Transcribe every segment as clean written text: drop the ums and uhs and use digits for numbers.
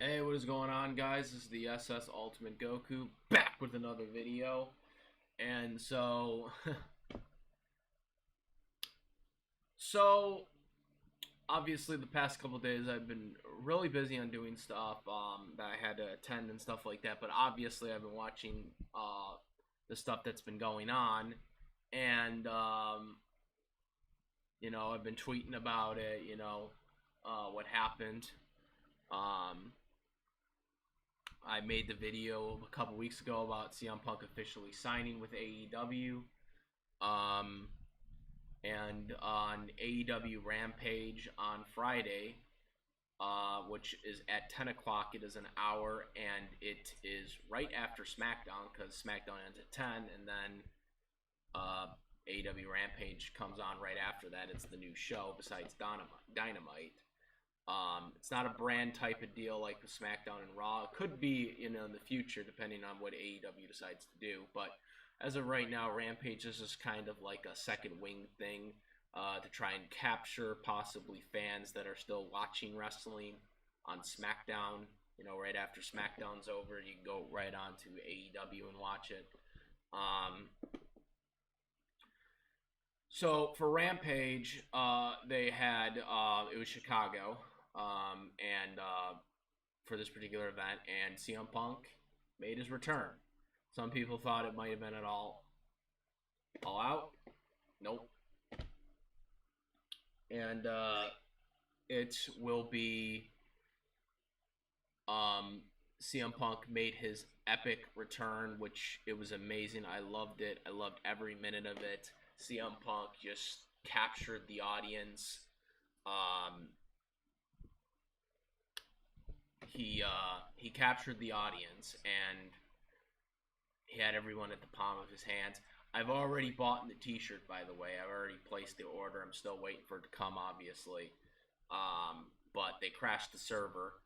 Hey, what is going on, guys? This is the SS Ultimate Goku back with another video. And so obviously the past couple days I've been really busy on doing stuff that I had to attend and stuff like that. But obviously I've been watching the stuff that's been going on, and I've been tweeting about it. What happened. I made the video a couple weeks ago about CM Punk officially signing with AEW. And on AEW Rampage on Friday, which is at 10 o'clock, it is an hour, and it is right after SmackDown, because SmackDown ends at 10, and then AEW Rampage comes on right after that. It's the new show besides Dynamite. It's not a brand type of deal like the SmackDown and Raw. It could be, in the future, depending on what AEW decides to do. But as of right now, Rampage is just kind of like a second wing thing to try and capture possibly fans that are still watching wrestling on SmackDown. Right after SmackDown's over, you can go right on to AEW and watch it. So for Rampage, they had it was Chicago, and for this particular event, and CM Punk made his return. Some people thought it might have been all out. Nope. And it will be CM Punk made his epic return, which it was amazing. I loved it. I loved every minute of it. CM Punk just captured the audience. He captured the audience, and he had everyone at the palm of his hands. I've already bought the t-shirt, by the way. I've already placed the order. I'm still waiting for it to come, obviously. But they crashed the server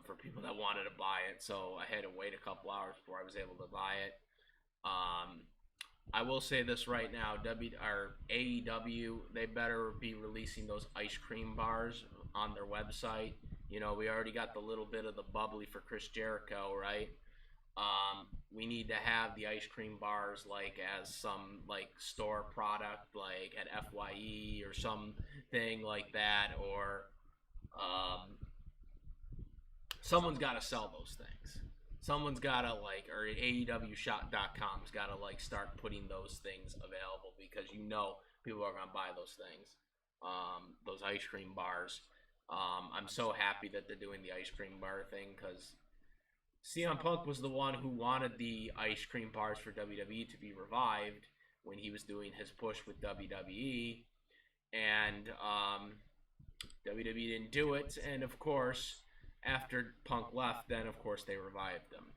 for people that wanted to buy it, so I had to wait a couple hours before I was able to buy it. I will say this right now, AEW, they better be releasing those ice cream bars on their website. We already got the little bit of the bubbly for Chris Jericho, right? We need to have the ice cream bars like as some like store product, like at FYE or something like that, or someone's got to sell those things. Someone's got to or AEWshop.com's got to start putting those things available, because people are gonna buy those things, those ice cream bars. I'm so happy that they're doing the ice cream bar thing, because CM Punk was the one who wanted the ice cream bars for WWE to be revived when he was doing his push with WWE, and WWE didn't do it, and of course, after Punk left, then of course they revived them,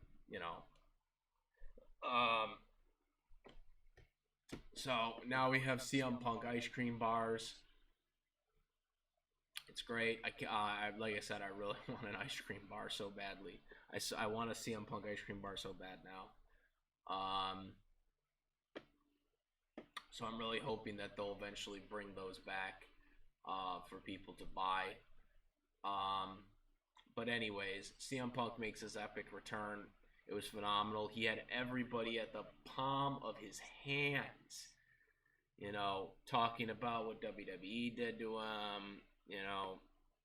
So now we have CM Punk ice cream bars. It's great. Like I said, I really want an ice cream bar so badly. I want a CM Punk ice cream bar so bad now. So I'm really hoping that they'll eventually bring those back for people to buy. But anyways, CM Punk makes his epic return. It was phenomenal. He had everybody at the palm of his hands, talking about what WWE did to him,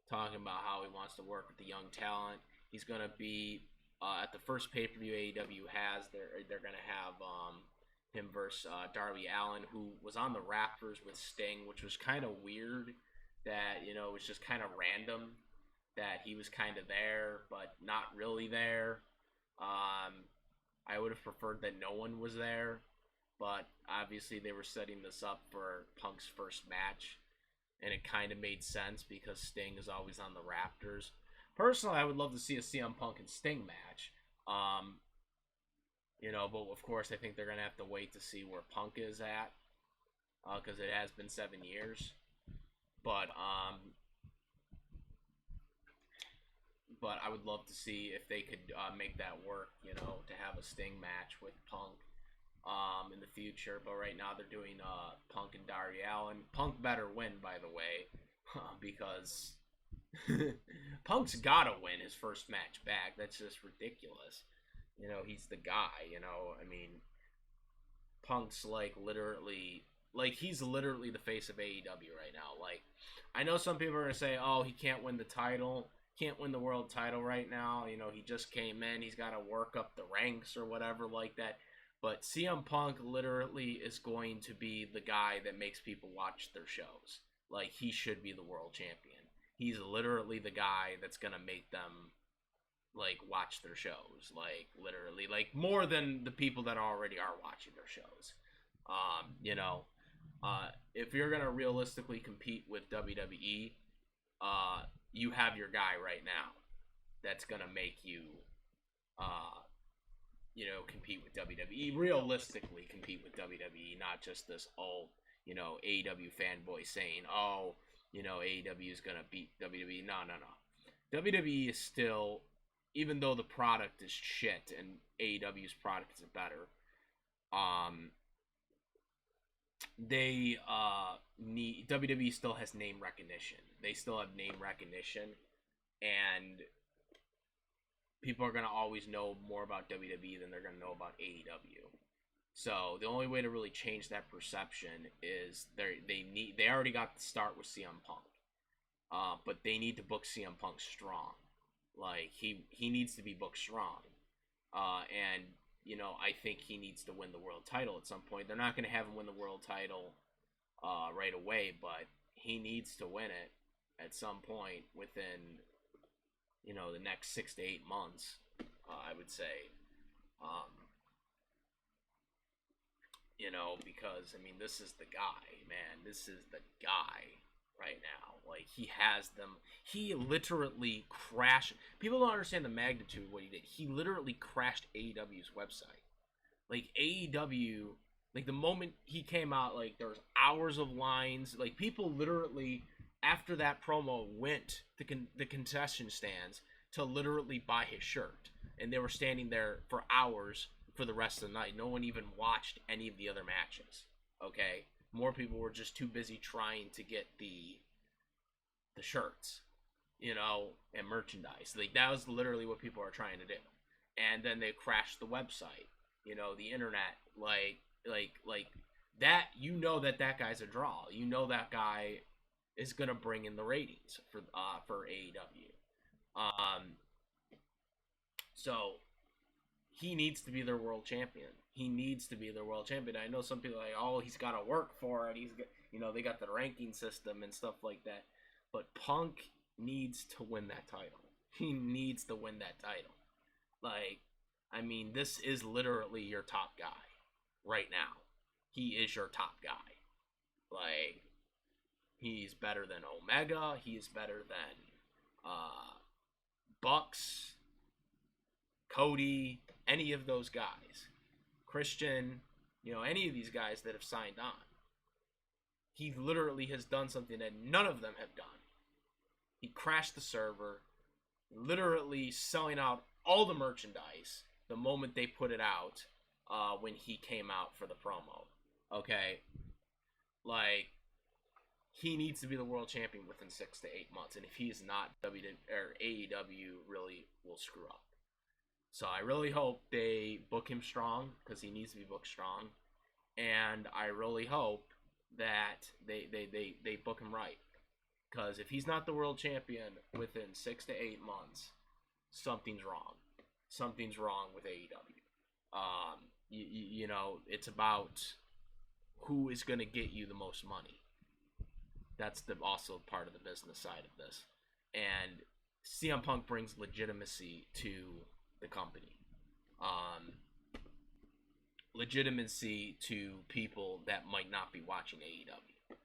talking about how he wants to work with the young talent. He's going to be at the first pay-per-view AEW has. They're going to have him versus Darby Allin, who was on the Raptors with Sting, which was kind of weird. That it was just kind of random that he was kind of there, but not really there. I would have preferred that no one was there, but obviously they were setting this up for Punk's first match, and it kind of made sense because Sting is always on the Raptors. Personally, I would love to see a CM Punk and Sting match. But of course I think they're going to have to wait to see where Punk is at, because it has been 7 years. But I would love to see if they could make that work, to have a Sting match with Punk in the future. But right now they're doing Punk and Darby Allin. Punk better win, by the way, because Punk's gotta win his first match back. That's just ridiculous. You know, he's the guy. You know, I mean, Punk's like literally, like he's literally the face of AEW right now. Like, I know some people are gonna say, "Oh, he can't win the title, can't win the world title right now." You know, he just came in, he's got to work up the ranks or whatever like that. But CM Punk literally is going to be the guy that makes people watch their shows. Like, he should be the world champion. He's literally the guy that's gonna make them like watch their shows, like literally, like more than the people that already are watching their shows. You know, if you're gonna realistically compete with WWE, you have your guy right now that's gonna make you, you know, compete with WWE. Realistically, compete with WWE, not just this old, you know, AEW fanboy saying, "Oh, you know, AEW is gonna beat WWE." No, no, no. WWE is still, even though the product is shit and AEW's product is better, they need WWE still has name recognition. They still have name recognition, and people are gonna always know more about WWE than they're gonna know about AEW. So the only way to really change that perception is they already got the start with CM Punk, but they need to book CM Punk strong. Like he needs to be booked strong, and you know, I think he needs to win the world title at some point. They're not going to have him win the world title right away, but he needs to win it at some point within, you know, the next 6 to 8 months, I would say. You know, because, I mean, this is the guy, man. This is the guy right now. Like, he has them. He literally crashed. People don't understand the magnitude of what he did. He literally crashed AEW's website. Like, AEW, like, the moment he came out, like, there was hours of lines. Like, people literally, after that promo, went to the concession stands to literally buy his shirt. And they were standing there for hours for the rest of the night. No one even watched any of the other matches. Okay? More people were just too busy trying to get the shirts, you know, and merchandise. Like, that was literally what people are trying to do. And then they crashed the website, you know, the internet. Like that, you know, that guy's a draw. You know that guy is gonna bring in the ratings for AEW. So he needs to be their world champion. He needs to be their world champion. I know some people are like, "Oh, he's got to work for it." You know, they got the ranking system and stuff like that. But Punk needs to win that title. He needs to win that title. Like, I mean, this is literally your top guy right now. He is your top guy. Like, he's better than Omega. He's better than Bucks, Cody, any of those guys. Christian, you know, any of these guys that have signed on. He literally has done something that none of them have done. He crashed the server, literally selling out all the merchandise the moment they put it out when he came out for the promo. Okay? Like, he needs to be the world champion within 6 to 8 months. And if he is not, AEW really will screw up. So I really hope they book him strong, because he needs to be booked strong. And I really hope that they book him right. Because if he's not the world champion within 6 to 8 months, something's wrong. Something's wrong with AEW. You know, it's about who is going to get you the most money. That's also part of the business side of this. And CM Punk brings legitimacy to the company. Legitimacy to people that might not be watching AEW.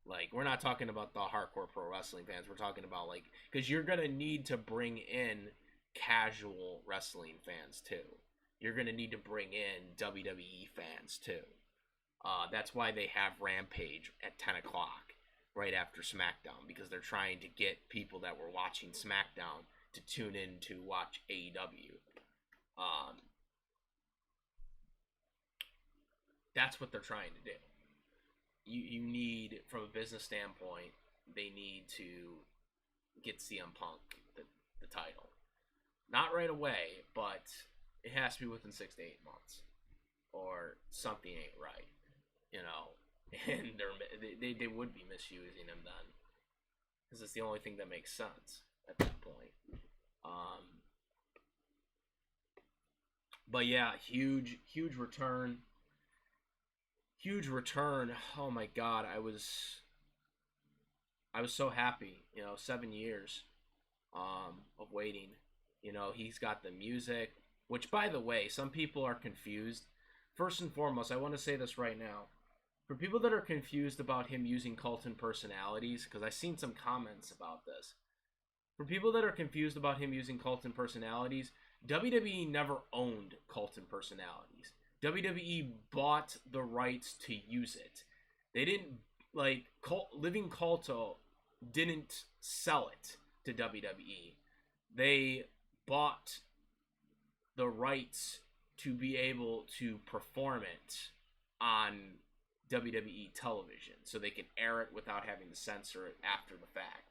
Like, we're not talking about the hardcore pro wrestling fans. We're talking about, like, because you're going to need to bring in casual wrestling fans, too. You're going to need to bring in WWE fans, too. That's why they have Rampage at 10 o'clock, right after Smackdown, because they're trying to get people that were watching Smackdown to tune in to watch AEW. That's what they're trying to do. You need, from a business standpoint, they need to get CM Punk the title. Not right away, but it has to be within 6 to 8 months, or something ain't right, you know. And they would be misusing him then, because it's the only thing that makes sense at that point. But yeah, huge return. Huge return. Oh my God, I was so happy. 7 years of waiting. He's got the music, which, by the way, some people are confused. First and foremost, I want to say this right now. For people that are confused about him using cult personalities, because I've seen some comments about this. For people that are confused about him using cult personalities, WWE never owned cult personalities. WWE bought the rights to use it. They didn't, Living Culto didn't sell it to WWE. They bought the rights to be able to perform it on WWE television, so they can air it without having to censor it after the fact.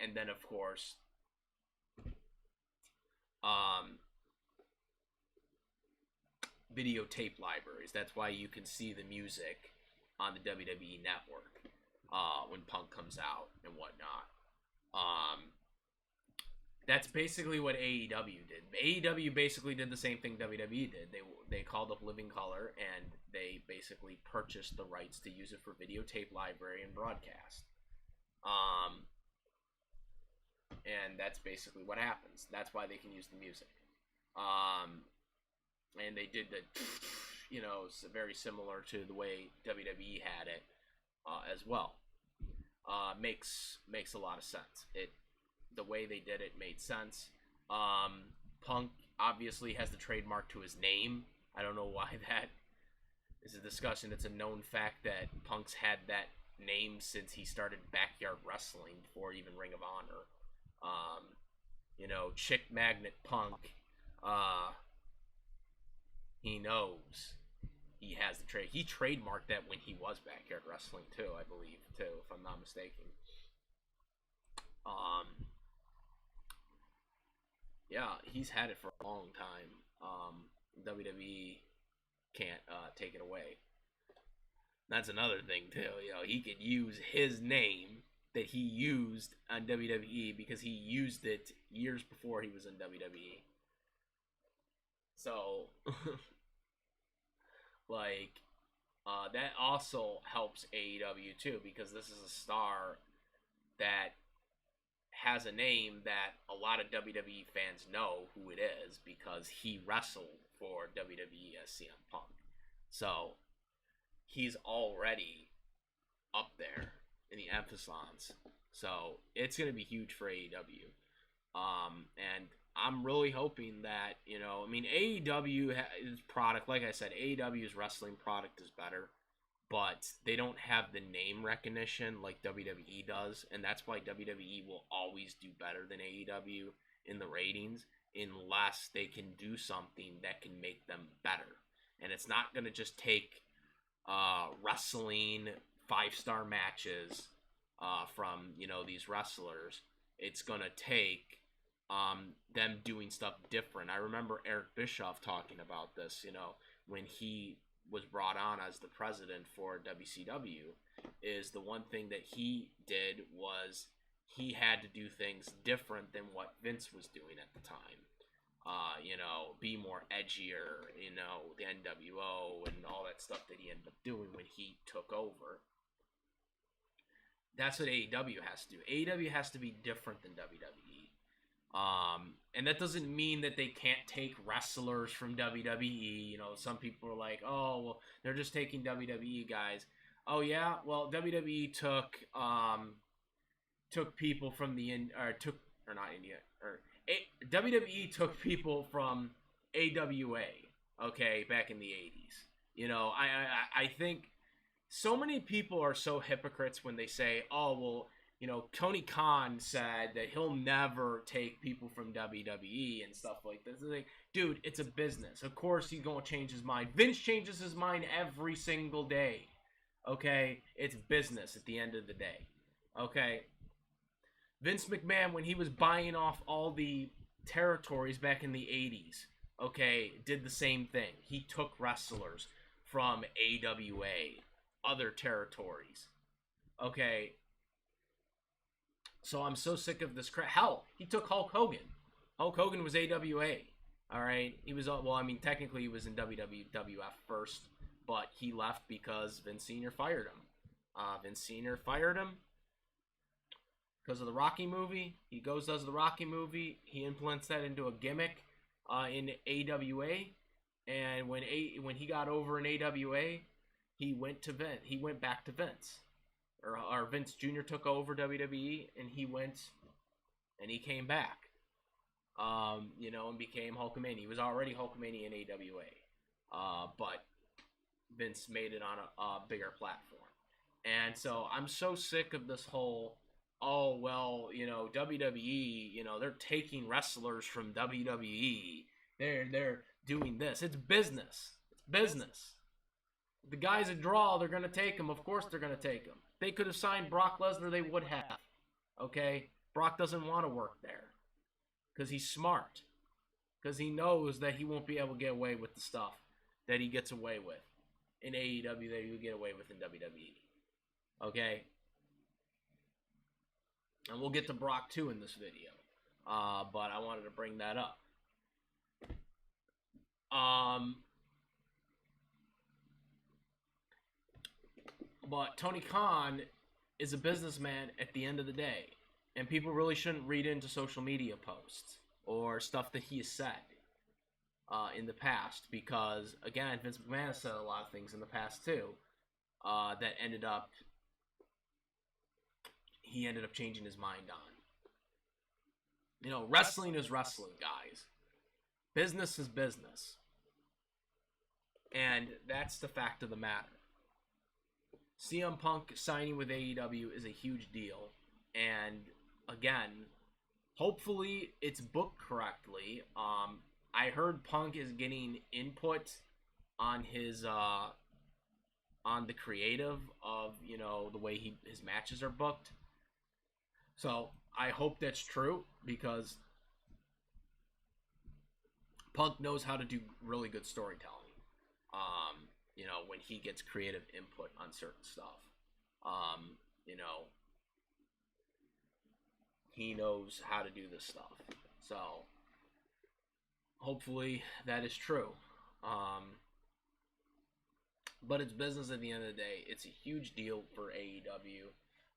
And then, of course, videotape libraries. That's why you can see the music on the WWE network when Punk comes out and whatnot. That's basically what AEW did. AEW basically did the same thing WWE did. They called up Living Color, and they basically purchased the rights to use it for videotape library and broadcast. And that's basically what happens. That's why they can use the music. And they did it's very similar to the way WWE had it as well. Makes a lot of sense. The way they did it made sense. Punk obviously has the trademark to his name. I don't know why that is a discussion. It's a known fact that Punk's had that name since he started Backyard Wrestling, before even Ring of Honor. Chick Magnet Punk, he knows he has the trade. He trademarked that when he was Backyard Wrestling too, I believe, too, if I'm not mistaken. Yeah, he's had it for a long time. WWE can't take it away. That's another thing too. He could use his name that he used on WWE because he used it years before he was in WWE. So, that also helps AEW too, because this is a star that has a name that a lot of WWE fans know who it is, because he wrestled for WWE as CM Punk. So, he's already up there in the emphasis. So, it's going to be huge for AEW. And I'm really hoping that, AEW's product, like I said, AEW's wrestling product is better, but they don't have the name recognition like WWE does, and that's why WWE will always do better than AEW in the ratings, unless they can do something that can make them better. And it's not going to just take wrestling 5-star matches from, these wrestlers. It's going to take them doing stuff different. I remember Eric Bischoff talking about this, when he was brought on as the president for WCW, is the one thing that he did was he had to do things different than what Vince was doing at the time. Be more edgier, the NWO and all that stuff that he ended up doing when he took over. That's what AEW has to do. AEW has to be different than WWE. And that doesn't mean that they can't take wrestlers from WWE. Some people are like, oh, well, they're just taking WWE guys. Oh yeah, well, WWE took people from WWE took people from AWA, okay, back in the 80s. I think so many people are so hypocrites when they say, oh, well, Tony Khan said that he'll never take people from WWE and stuff like this. It's like, dude, it's a business. Of course he's going to change his mind. Vince changes his mind every single day. Okay? It's business at the end of the day. Okay? Vince McMahon, when he was buying off all the territories back in the 80s, okay, did the same thing. He took wrestlers from AWA, other territories. Okay. So I'm so sick of this crap. Hell, he took Hulk Hogan. Hulk Hogan was AWA. All right. He was, well, I mean, technically he was in WWF first, but he left because Vince Sr. fired him. Vince Sr. fired him because of the Rocky movie. He goes, does the Rocky movie. He implements that into a gimmick in AWA. And when he got over in AWA, he went to Vince. He went back to Vince. Or Vince Jr. took over WWE, and he went, and he came back. And became Hulkamania. He was already Hulkamania in AWA. But Vince made it on a bigger platform. And so I'm so sick of this whole, oh, well, WWE, they're taking wrestlers from WWE. They're doing this. It's business. It's business. The guy's a draw. They're going to take him. Of course they're going to take him. They could have signed Brock Lesnar. They would have. Okay? Brock doesn't want to work there. Because he's smart. Because he knows that he won't be able to get away with the stuff that he gets away with in AEW that he would get away with in WWE. Okay? And we'll get to Brock too in this video. But I wanted to bring that up. But Tony Khan is a businessman at the end of the day. And people really shouldn't read into social media posts or stuff that he has said in the past. Because, again, Vince McMahon has said a lot of things in the past too that he ended up changing his mind on. Wrestling is wrestling, guys. Business is business. And that's the fact of the matter. CM Punk signing with AEW is a huge deal. And, again, hopefully it's booked correctly. I heard Punk is getting input on his on the creative of, the way his matches are booked. So I hope that's true, because Punk knows how to do really good storytelling. When he gets creative input on certain stuff. He knows how to do this stuff. So hopefully that is true. But it's business at the end of the day. It's a huge deal for AEW.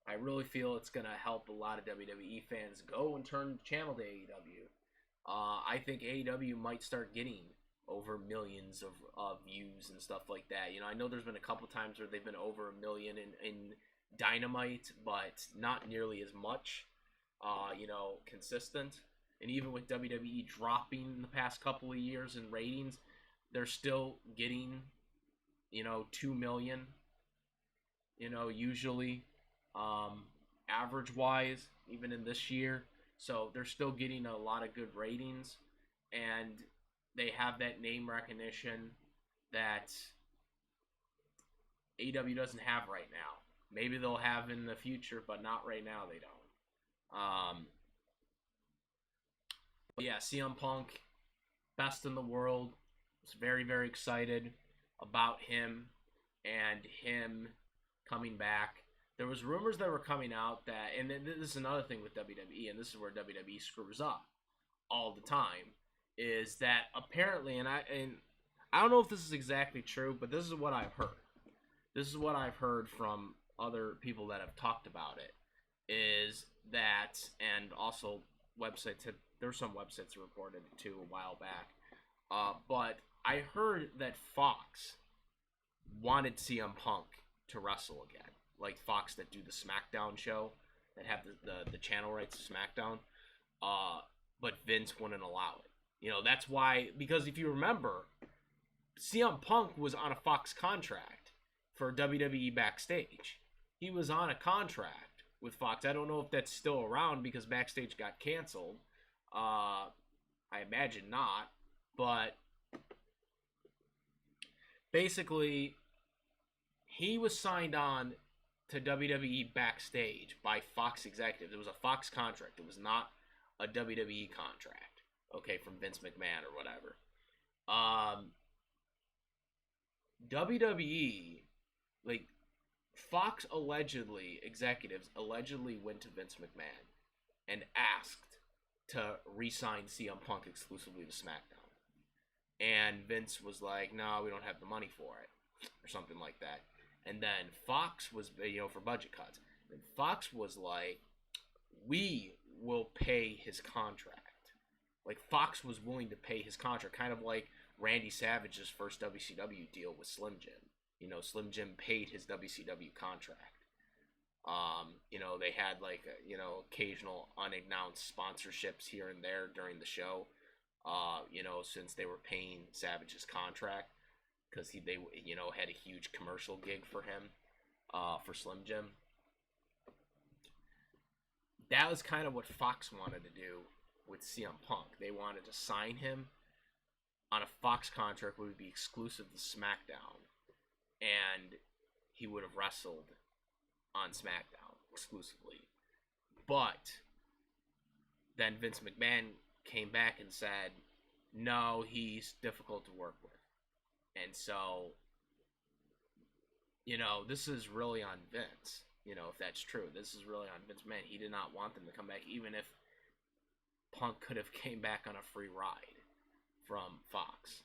I really feel it's going to help a lot of WWE fans go and turn the channel to AEW. I think AEW might start getting over millions of views and stuff like that. I know there's been a couple times where they've been over 1 million in Dynamite, but not nearly as much, consistent. And even with WWE dropping in the past couple of years in ratings, they're still getting, 2 million, usually, average-wise, even in this year. So they're still getting a lot of good ratings, and they have that name recognition that AEW doesn't have right now. Maybe they'll have in the future, but not right now. They don't. But yeah, CM Punk, best in the world. Was very, very excited about him and him coming back. There was rumors that were coming out that, and this is another thing with WWE, and this is where WWE screws up all the time, is that apparently, and I don't know if this is exactly true, but this is what I've heard. This is what I've heard from other people that have talked about it, is that, and also websites, there's some websites that reported it too a while back, but I heard that Fox wanted CM Punk to wrestle again. Like Fox that do the Smackdown show, that have the channel rights to Smackdown, but Vince wouldn't allow it. That's why, because if you remember, CM Punk was on a Fox contract for WWE Backstage. He was on a contract with Fox. I don't know if that's still around because Backstage got canceled. I imagine not. But basically, he was signed on to WWE backstage by Fox executives. It was a Fox contract. It was not a WWE contract, okay, from Vince McMahon or whatever. WWE, like, Fox executives allegedly went to Vince McMahon and asked to re-sign CM Punk exclusively to SmackDown. And Vince was like, no, we don't have the money for it, or something like that. And then Fox was, for budget cuts. And Fox was like, we will pay his contract. Like, Fox was willing to pay his contract, kind of like Randy Savage's first WCW deal with Slim Jim. Slim Jim paid his WCW contract. They had like, occasional unannounced sponsorships here and there during the show, since they were paying Savage's contract, because they had a huge commercial gig for him, for Slim Jim. That was kind of what Fox wanted to do with CM Punk. They wanted to sign him on a Fox contract where he would be exclusive to SmackDown, and he would have wrestled on SmackDown exclusively. But then Vince McMahon came back and said, no, he's difficult to work with. And so, this is really on Vince, if that's true. This is really on Vince McMahon. He did not want them to come back, even if Punk could have came back on a free ride from Fox.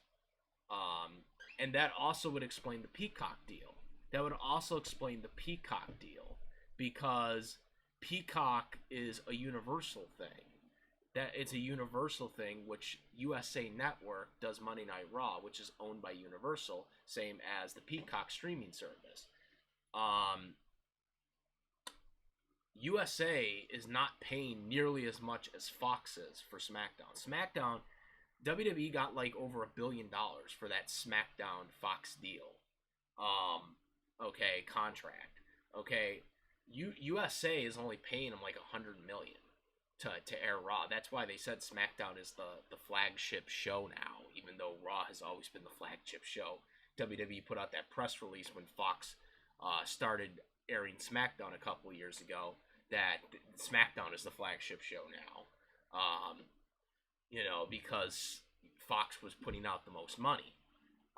And that also would explain the Peacock deal. That would also explain the Peacock deal, because Peacock is a Universal thing. That it's a Universal thing, which USA Network does Monday Night Raw, which is owned by Universal, same as the Peacock streaming service. USA is not paying nearly as much as Fox is for SmackDown. WWE got like over $1 billion for that SmackDown Fox deal. Contract. USA is only paying them like $100 million to air Raw. That's why they said SmackDown is the flagship show now, even though Raw has always been the flagship show. WWE put out that press release when Fox started airing SmackDown a couple years ago that SmackDown is the flagship show now. Because Fox was putting out the most money,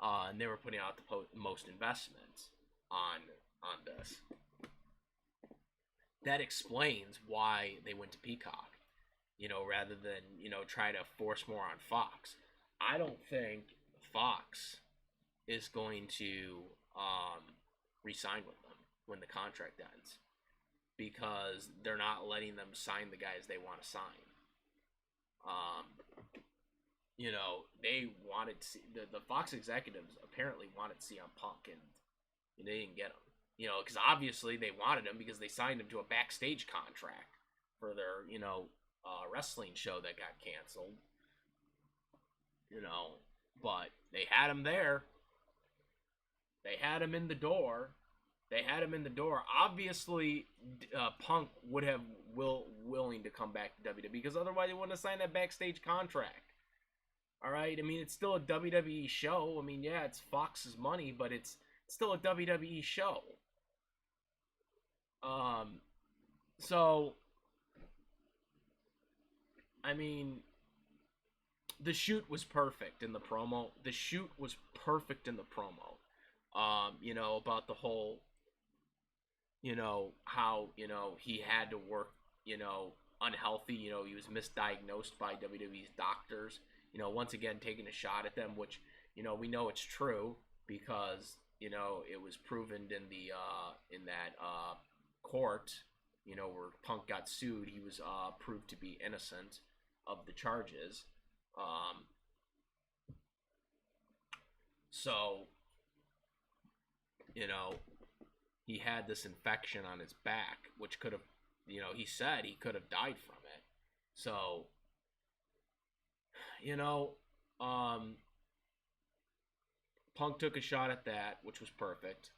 and they were putting out the most investments on this. That explains why they went to Peacock, rather than, try to force more on Fox. I don't think Fox is going to re-sign with them when the contract ends, because they're not letting them sign the guys they want to sign. They wanted the Fox executives apparently wanted CM Punk, and they didn't get him. Because obviously they wanted him because they signed him to a backstage contract for their, wrestling show that got canceled. But they had him there. They had him in the door. Obviously, Punk would have willing to come back to WWE, because otherwise he wouldn't have signed that backstage contract. All right, I mean, it's still a WWE show. I mean, yeah, it's Fox's money, but it's still a WWE show. So, I mean, the shoot was perfect in the promo. About the whole, how, he had to work, unhealthy. He was misdiagnosed by WWE's doctors. Once again, taking a shot at them, which, we know it's true, because, it was proven in that court, where Punk got sued. He was proved to be innocent of the charges. So, he had this infection on his back, which could have, he said he could have died from it. So, Punk took a shot at that, which was perfect.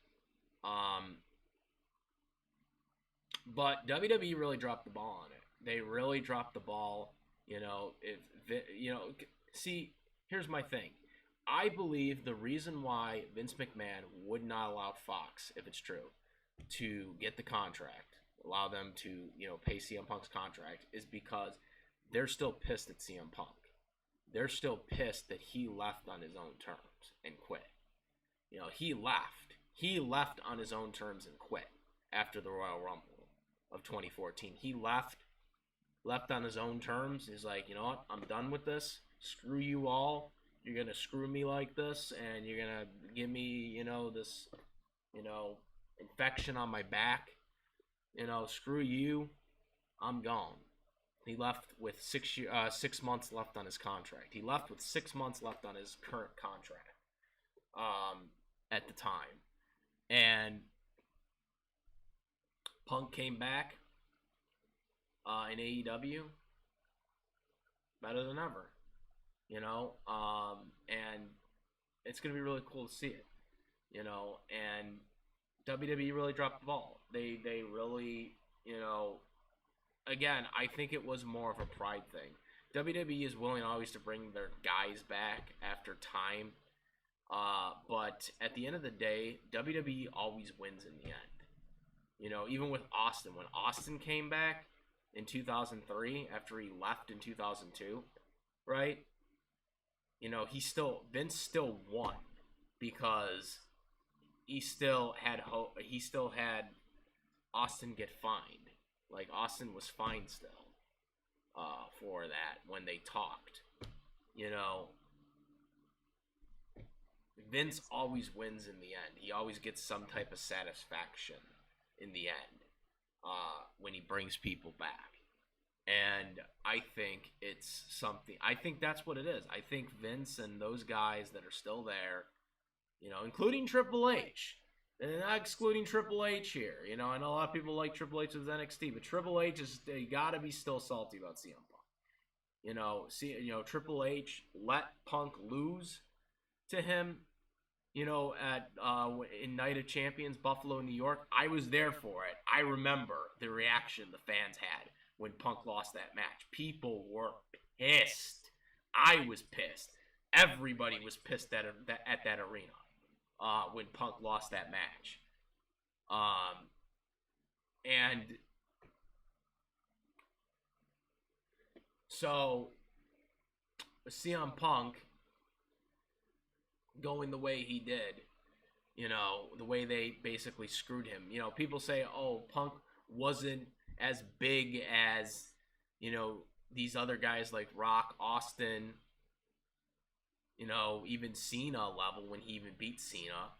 But WWE really dropped the ball on it. They really dropped the ball. See, here's my thing. I believe the reason why Vince McMahon would not allow Fox, if it's true, to get the contract, allow them to, pay CM Punk's contract, is because they're still pissed at CM Punk. They're still pissed that he left on his own terms and quit. He left. He left on his own terms and quit after the Royal Rumble of 2014. He left on his own terms. He's like, you know what? I'm done with this. Screw you all. You're going to screw me like this, and you're going to give me, this, infection on my back. Screw you. I'm gone. He left with 6 months left on his contract. He left with 6 months left on his current contract at the time. And Punk came back in AEW better than ever, and it's going to be really cool to see it, and WWE really dropped the ball. They really, again, I think it was more of a pride thing. WWE is willing always to bring their guys back after time, but at the end of the day, WWE always wins in the end. Even with Austin, when Austin came back in 2003 after he left in 2002, right? Vince still won because he still had hope. He still had Austin get fined. Like, Austin was fined still for that when they talked. Vince always wins in the end. He always gets some type of satisfaction in the end when he brings people back. And I think it's something. I think that's what it is. I think Vince and those guys that are still there, including Triple H. And not excluding Triple H here. I know a lot of people like Triple H with NXT, but Triple H is, you gotta be still salty about CM Punk. Triple H let Punk lose to him, at in Night of Champions, Buffalo, New York. I was there for it. I remember the reaction the fans had when Punk lost that match. People were pissed. I was pissed. Everybody was pissed at that arena. When Punk lost that match. And so CM Punk going the way he did, the way they basically screwed him. People say, oh, Punk wasn't as big as, these other guys like Rock, Austin, even Cena level when he even beat Cena.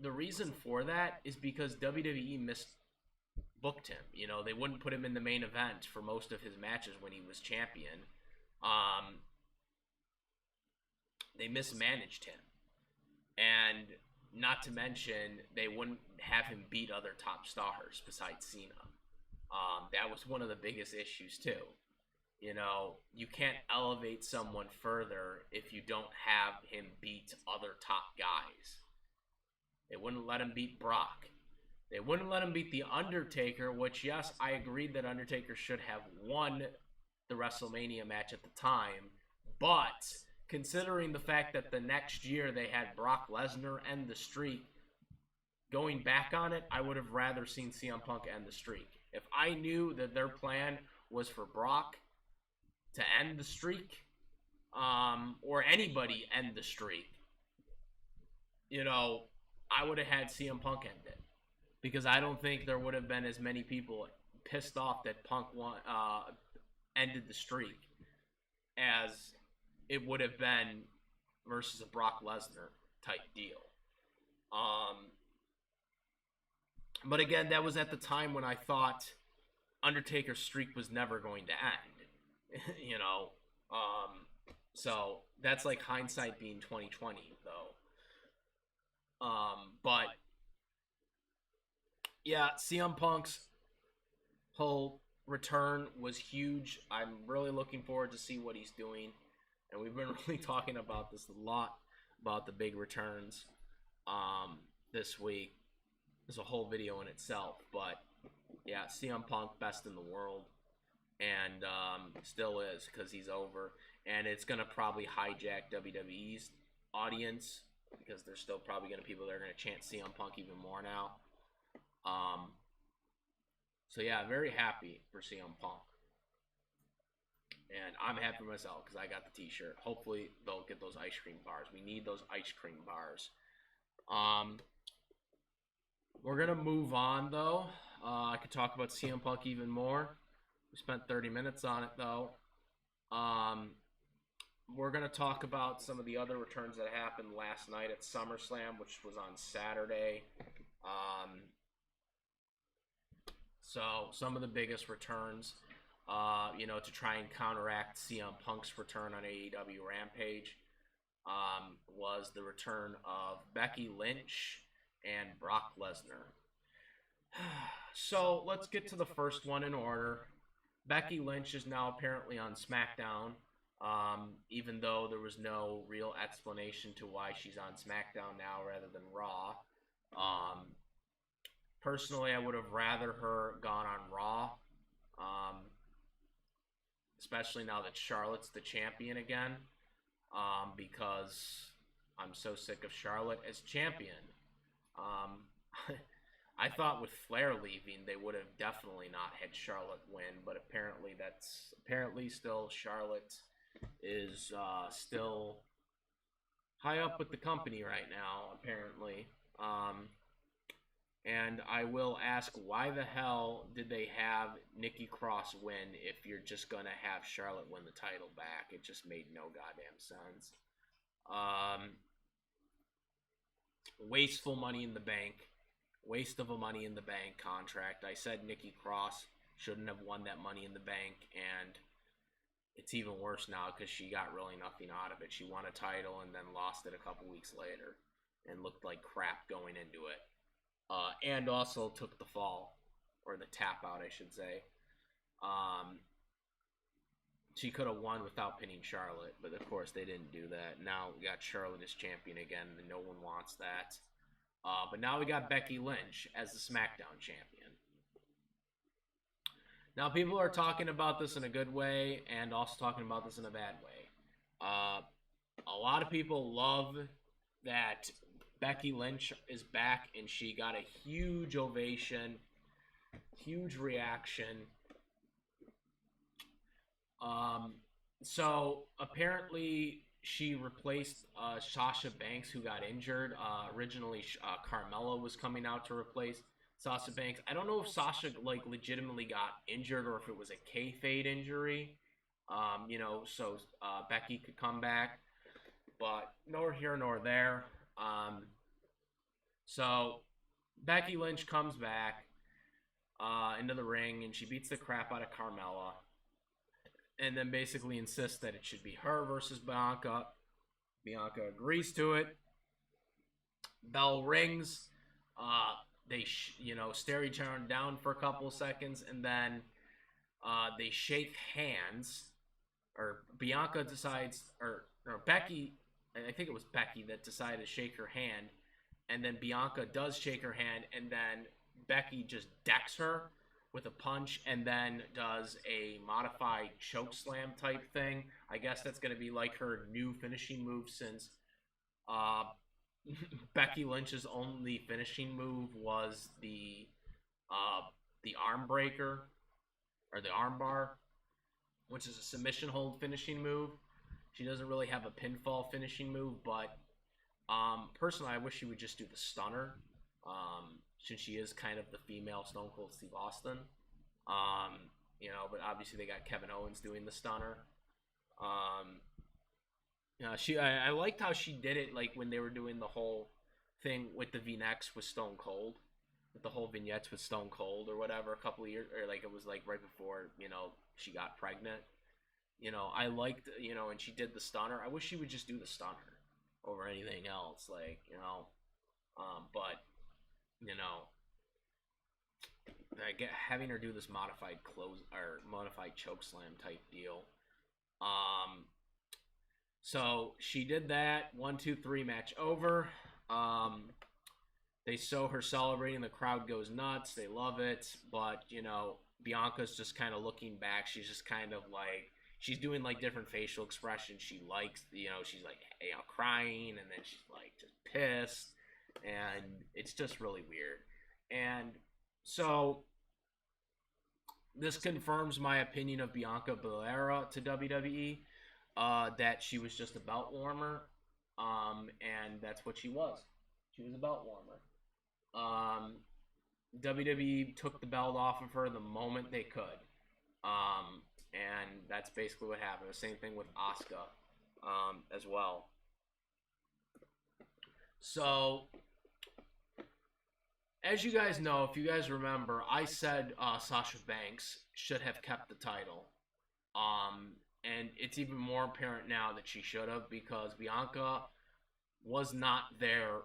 The reason for that is because WWE misbooked him. They wouldn't put him in the main event for most of his matches when he was champion. They mismanaged him. And not to mention, they wouldn't have him beat other top stars besides Cena. That was one of the biggest issues too. You can't elevate someone further if you don't have him beat other top guys. They wouldn't let him beat Brock. They wouldn't let him beat The Undertaker, which, yes, I agreed that Undertaker should have won the WrestleMania match at the time. But considering the fact that the next year they had Brock Lesnar end the streak, going back on it, I would have rather seen CM Punk end the streak. If I knew that their plan was for Brock to end the streak, or anybody end the streak, I would have had CM Punk end it. Because I don't think there would have been as many people pissed off that Punk ended the streak as it would have been versus a Brock Lesnar type deal. But again, that was at the time when I thought Undertaker's streak was never going to end. So that's like hindsight being 2020 though. But yeah, CM Punk's whole return was huge. I'm really looking forward to see what he's doing, and we've been really talking about this a lot, about the big returns this week. There's a whole video in itself, but yeah, CM Punk, best in the world. And still is, because he's over. And it's going to probably hijack WWE's audience, because there's still probably going to be people that are going to chant CM Punk even more now. So yeah, very happy for CM Punk. And I'm happy for myself because I got the t-shirt. Hopefully they'll get those ice cream bars. We need those ice cream bars. We're going to move on, though. I could talk about CM Punk even more. We spent 30 minutes on it, though. We're going to talk about some of the other returns that happened last night at SummerSlam, which was on Saturday. So some of the biggest returns, to try and counteract CM Punk's return on AEW Rampage, was the return of Becky Lynch and Brock Lesnar. So let's get to the first one in order. Becky Lynch is now apparently on Smackdown, even though there was no real explanation to why she's on Smackdown now rather than Raw. Personally, I would have rather her gone on Raw, especially now that Charlotte's the champion again, because I'm so sick of Charlotte as champion. I thought with Flair leaving, they would have definitely not had Charlotte win, but apparently still Charlotte is still high up with the company right now, apparently. And I will ask, why the hell did they have Nikki Cross win if you're just going to have Charlotte win the title back? It just made no goddamn sense. Wasteful Money in the Bank. Waste of a Money in the Bank contract. I said Nikki Cross shouldn't have won that Money in the Bank, and it's even worse now because she got really nothing out of it. She won a title and then lost it a couple weeks later and looked like crap going into it. And also took the fall, or the tap out, I should say. She could have won without pinning Charlotte, but of course they didn't do that. Now we got Charlotte as champion again, and no one wants that. But now we got Becky Lynch as the SmackDown champion. Now people are talking about this in a good way, and also talking about this in a bad way. A lot of people love that Becky Lynch is back, and she got a huge ovation, huge reaction. So apparently she replaced Sasha Banks, who got injured. Originally, Carmella was coming out to replace Sasha Banks. I don't know if Sasha legitimately got injured or if it was a kayfabe injury. So Becky could come back, but nor here nor there. So Becky Lynch comes back into the ring, and she beats the crap out of Carmella, and then basically insists that it should be her versus Bianca. Bianca agrees to it. Bell rings. They stare each other down for a couple of seconds, and then they shake hands. Or Bianca decides, or Becky, I think it was Becky that decided to shake her hand, and then Bianca does shake her hand, and then Becky just decks her with a punch, and then does a modified choke slam type thing. I guess that's going to be like her new finishing move, since Becky Lynch's only finishing move was the arm breaker, or the arm bar, which is a submission hold finishing move. She doesn't really have a pinfall finishing move, but personally, I wish she would just do the stunner, since she is kind of the female Stone Cold Steve Austin. But obviously they got Kevin Owens doing the stunner. I liked how she did it, like when they were doing the whole thing with the V-necks with Stone Cold, with the whole vignettes with Stone Cold or whatever, a couple of years, or like it was like right before she got pregnant. I liked, and she did the stunner. I wish she would just do the stunner over anything else, but having her do this modified close or modified choke slam type deal. So she did that. 1, 2, 3 match over. They show her celebrating. The crowd goes nuts. They love it. But Bianca's just kind of looking back. She's just kind of like, she's doing like different facial expressions. She likes, she's like, crying, and then she's like just pissed, and it's just really weird. And So this confirms my opinion of Bianca Belair to WWE, that she was just a belt warmer, and that's what she was. She was a belt warmer. WWE took the belt off of her the moment they could, and that's basically what happened. The same thing with Asuka, as well. So, as you guys know, if you guys remember, I said Sasha Banks should have kept the title. And it's even more apparent now that she should have, because Bianca was not their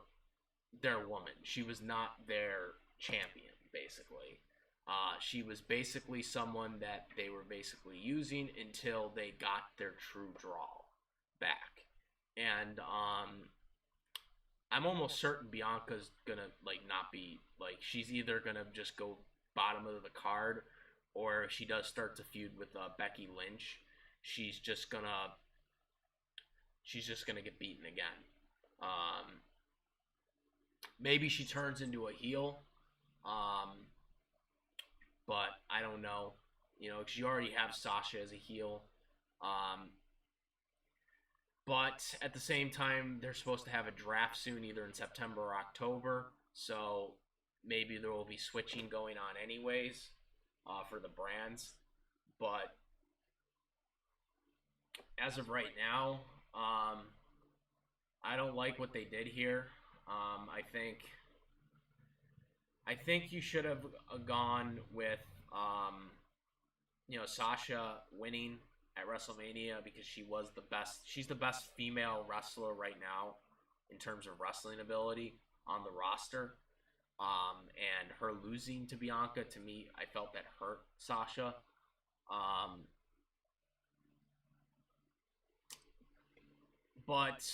woman. She was not their champion, basically. She was basically someone that they were basically using until they got their true draw back. And I'm almost certain Bianca's gonna not be she's either gonna just go bottom of the card, or if she does start to feud with Becky Lynch, she's just gonna get beaten again. Maybe she turns into a heel, but I don't know. Because you already have Sasha as a heel. But at the same time, they're supposed to have a draft soon, either in September or October. So maybe there will be switching going on anyways, for the brands. But as of right now, I don't like what they did here. I think you should have gone with Sasha winning at WrestleMania, because she was the best. She's the best female wrestler right now in terms of wrestling ability on the roster. And her losing to Bianca, to me, I felt that hurt Sasha. But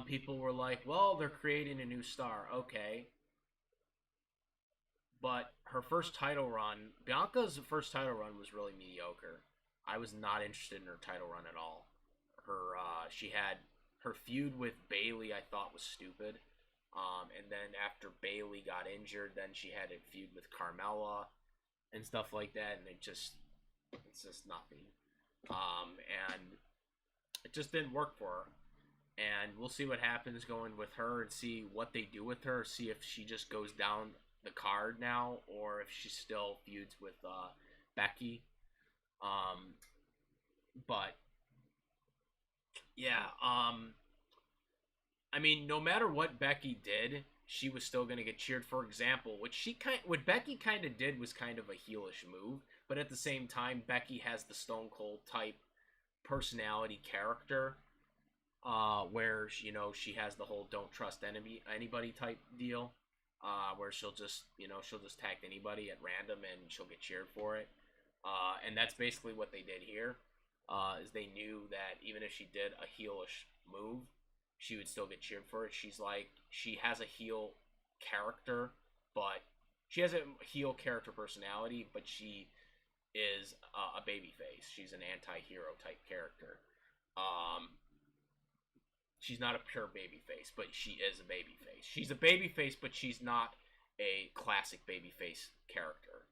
people were like, well, they're creating a new star. Okay. But her first title run, Bianca's first title run was really mediocre. I was not interested in her title run at all. She had her feud with Bayley, I thought was stupid. And then after Bayley got injured, then she had a feud with Carmella and stuff like that, and it's just nothing. And it just didn't work for her. And we'll see what happens going with her, and see what they do with her. See if she just goes down the card now, or if she still feuds with Becky. But yeah, I mean, no matter what Becky did, she was still going to get cheered. For example, what Becky kind of did was kind of a heelish move, but at the same time, Becky has the Stone Cold type personality character, where she has the whole don't trust anybody type deal, where she'll just tag anybody at random and she'll get cheered for it. And that's basically what they did here. Is they knew that even if she did a heelish move, she would still get cheered for it. She has a heel character, but she has a heel character personality, but she is a babyface. She's an anti-hero type character. She's not a pure babyface, but she is a babyface. She's a babyface, but she's not a classic babyface character.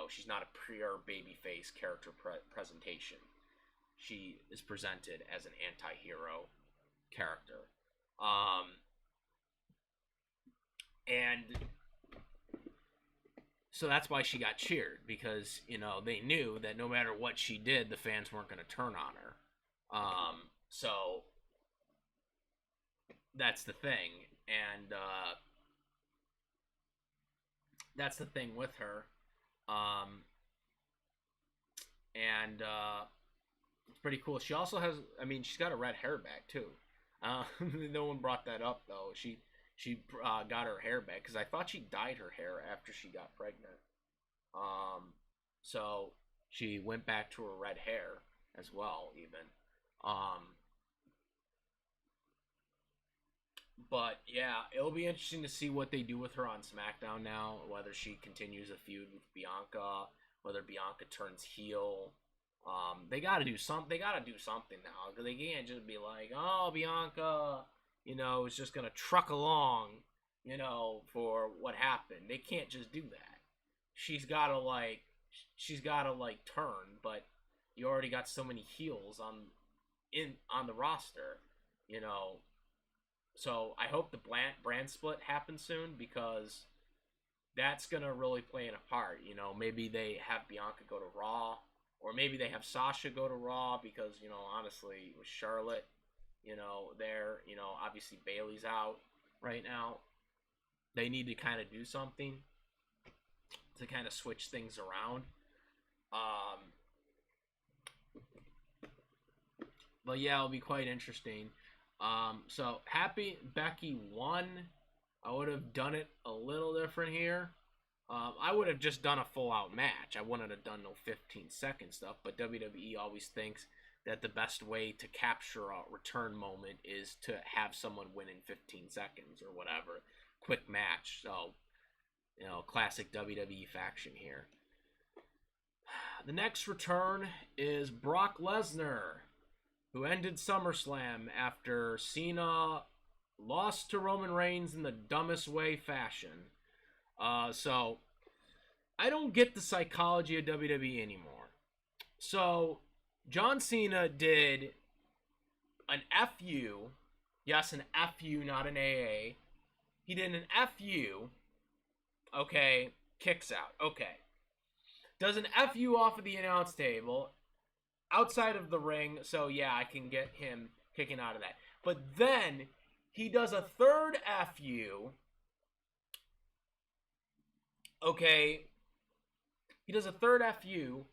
She's not a pure babyface character presentation. She is presented as an anti-hero character. And so that's why she got cheered, because, they knew that no matter what she did, the fans weren't going to turn on her. So that's the thing. And that's the thing with her. And it's pretty cool. She also has, she's got a red hair back too. No one brought that up though. She got her hair back, because I thought she dyed her hair after she got pregnant. So she went back to her red hair as well, even. But yeah, it'll be interesting to see what they do with her on SmackDown now. Whether she continues a feud with Bianca, whether Bianca turns heel. They gotta do something. They gotta do something now, because they can't just be like, "Oh, Bianca, is just gonna truck along, for what happened." They can't just do that. she's gotta like turn, but you already got so many heels on the roster, you know. So I hope the brand split happens soon, because that's gonna really play a part. You know, maybe they have Bianca go to Raw, or maybe they have Sasha go to Raw, because, you know, honestly, with Charlotte, you know, obviously Bayley's out right now. They need to kind of do something to kind of switch things around. But yeah, it'll be quite interesting. So happy Becky won. I would have done it a little different here. I would have just done a full-out match. I wouldn't have done no 15-second stuff, but WWE always thinks that the best way to capture a return moment is to have someone win in 15 seconds or whatever. Quick match. So, you know, classic WWE faction here. The next return is Brock Lesnar, who ended SummerSlam after Cena lost to Roman Reigns in the dumbest way fashion. So, I don't get the psychology of WWE anymore. So, John Cena did an FU. Yes, an FU, not an AA. He did an FU. Okay, kicks out. Okay. Does an FU off of the announce table outside of the ring. So, yeah, I can get him kicking out of that. But then he does a third FU. Okay. He does a third FU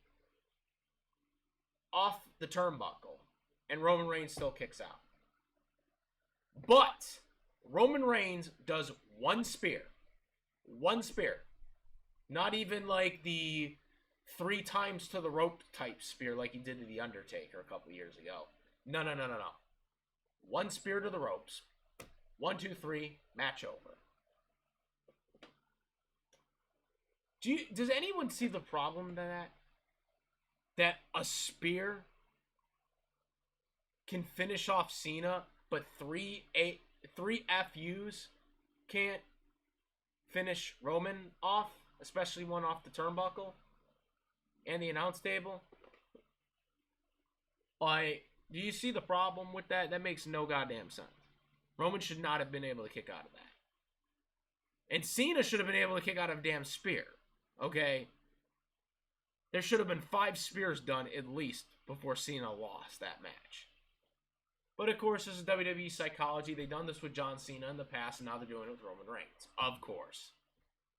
off the turnbuckle, and Roman Reigns still kicks out. But Roman Reigns does one spear. One spear. Not even like the 3 times to the rope type spear like he did to The Undertaker a couple years ago. No. One spear to the ropes. 1, 2, 3, match over. Does anyone see the problem in that? That a spear can finish off Cena, but three FUs can't finish Roman off, especially one off the turnbuckle and the announce table? Like, do you see the problem with that? That makes no goddamn sense. Roman should not have been able to kick out of that. And Cena should have been able to kick out of a damn spear. Okay? There should have been 5 spears done at least before Cena lost that match. But of course, this is WWE psychology. They've done this with John Cena in the past, and now they're doing it with Roman Reigns. Of course.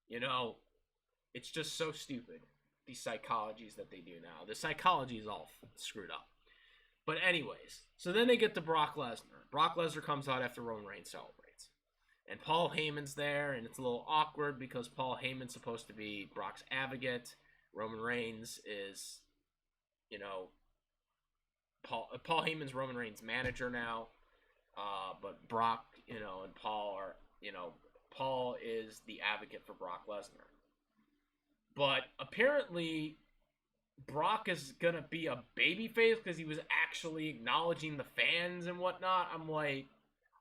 You know, it's just so stupid, these psychologies that they do now. The psychology is all screwed up. But anyways, so then they get to Brock Lesnar. Brock Lesnar comes out after Roman Reigns celebrates. And Paul Heyman's there, and it's a little awkward because Paul Heyman's supposed to be Brock's advocate. Roman Reigns is, you know, Paul Heyman's Roman Reigns' manager now. But Brock, you know, and Paul are, you know, Paul is the advocate for Brock Lesnar. But apparently, Brock is going to be a babyface because he was actually acknowledging the fans and whatnot. I'm like,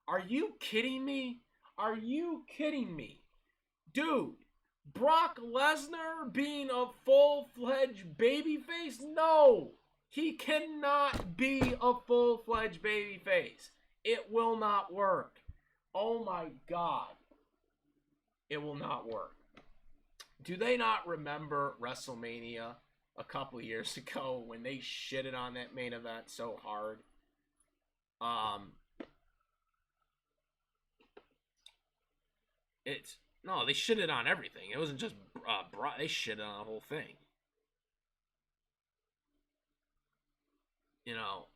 are you kidding me? Are you kidding me? Dude, Brock Lesnar being a full-fledged babyface? No! He cannot be a full-fledged babyface. It will not work. Oh my God. It will not work. Do they not remember WrestleMania a couple years ago when they shitted on that main event so hard? No, they shitted on everything. It wasn't just they shitted on the whole thing. You know,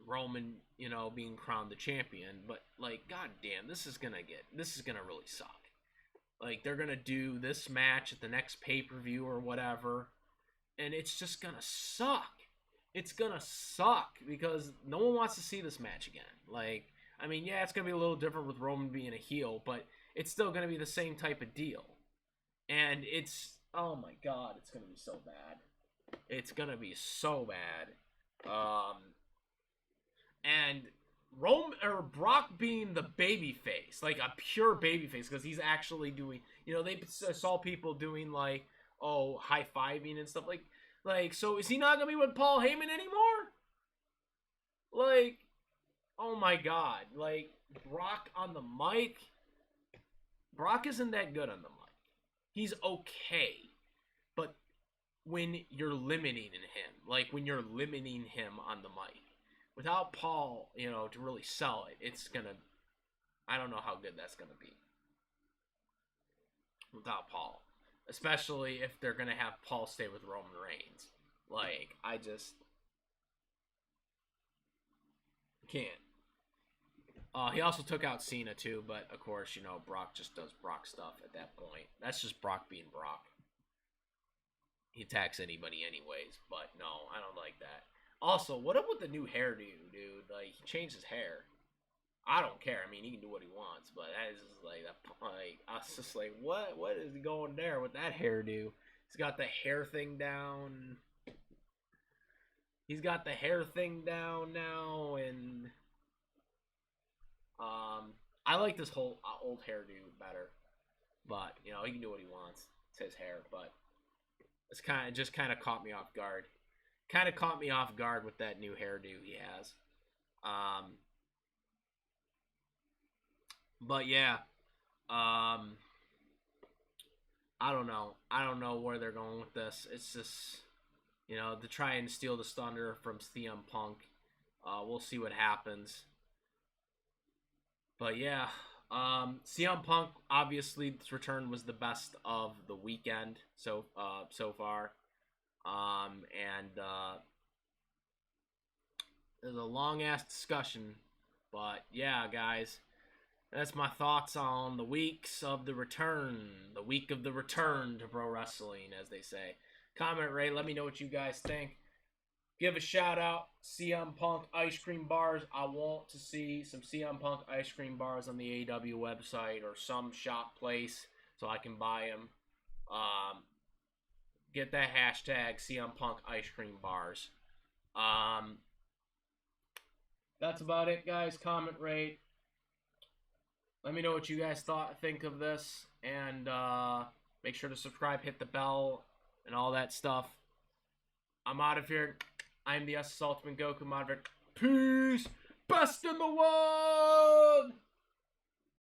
Roman, you know, being crowned the champion, but like, goddamn, this is gonna really suck. Like, they're gonna do this match at the next pay-per-view or whatever, and it's just gonna suck. It's gonna suck because no one wants to see this match again. Like, I mean, yeah, it's gonna be a little different with Roman being a heel, but it's still gonna be the same type of deal. And it's, oh my God, it's gonna be so bad. It's gonna be so bad. And Brock being the baby face, like a pure baby face, because he's actually doing, they saw people doing like, high fiving and stuff like, so is he not gonna be with Paul Heyman anymore? Like, oh my god, like Brock on the mic. Brock isn't that good on the mic. He's okay, but when you're limiting him on the mic, without Paul, to really sell it, I don't know how good that's gonna be without Paul, especially if they're gonna have Paul stay with Roman Reigns. Like, I just can't. He also took out Cena too, but of course, Brock just does Brock stuff at that point. That's just Brock being Brock. He attacks anybody anyways, but no, I don't like that. Also, what up with the new hairdo, dude? Like, he changed his hair. I don't care. I mean, he can do what he wants, but that is just like, I was just like, what is going there with that hairdo? He's got the hair thing down. He's got the hair thing down now, and I like this whole old hairdo better. But, he can do what he wants. It's his hair, but it's just kind of caught me off guard. Kind of caught me off guard with that new hairdo he has. But yeah, I don't know. I don't know where they're going with this. It's just, to try and steal the thunder from CM Punk. We'll see what happens. But yeah, CM Punk, obviously, this return was the best of the weekend so far. There's a long-ass discussion. But yeah, guys, that's my thoughts on the weeks of the return. The week of the return to pro wrestling, as they say. Comment, rate, let me know what you guys think. Give a shout out, CM Punk ice cream bars. I want to see some CM Punk ice cream bars on the AEW website or some shop place so I can buy them. Get that hashtag CM Punk ice cream bars. That's about it, guys. Comment, rate. Let me know what you guys think of this, and make sure to subscribe, hit the bell, and all that stuff. I'm out of here. I'm the SS Ultimate Goku. I'm out of here. Peace. Best in the world.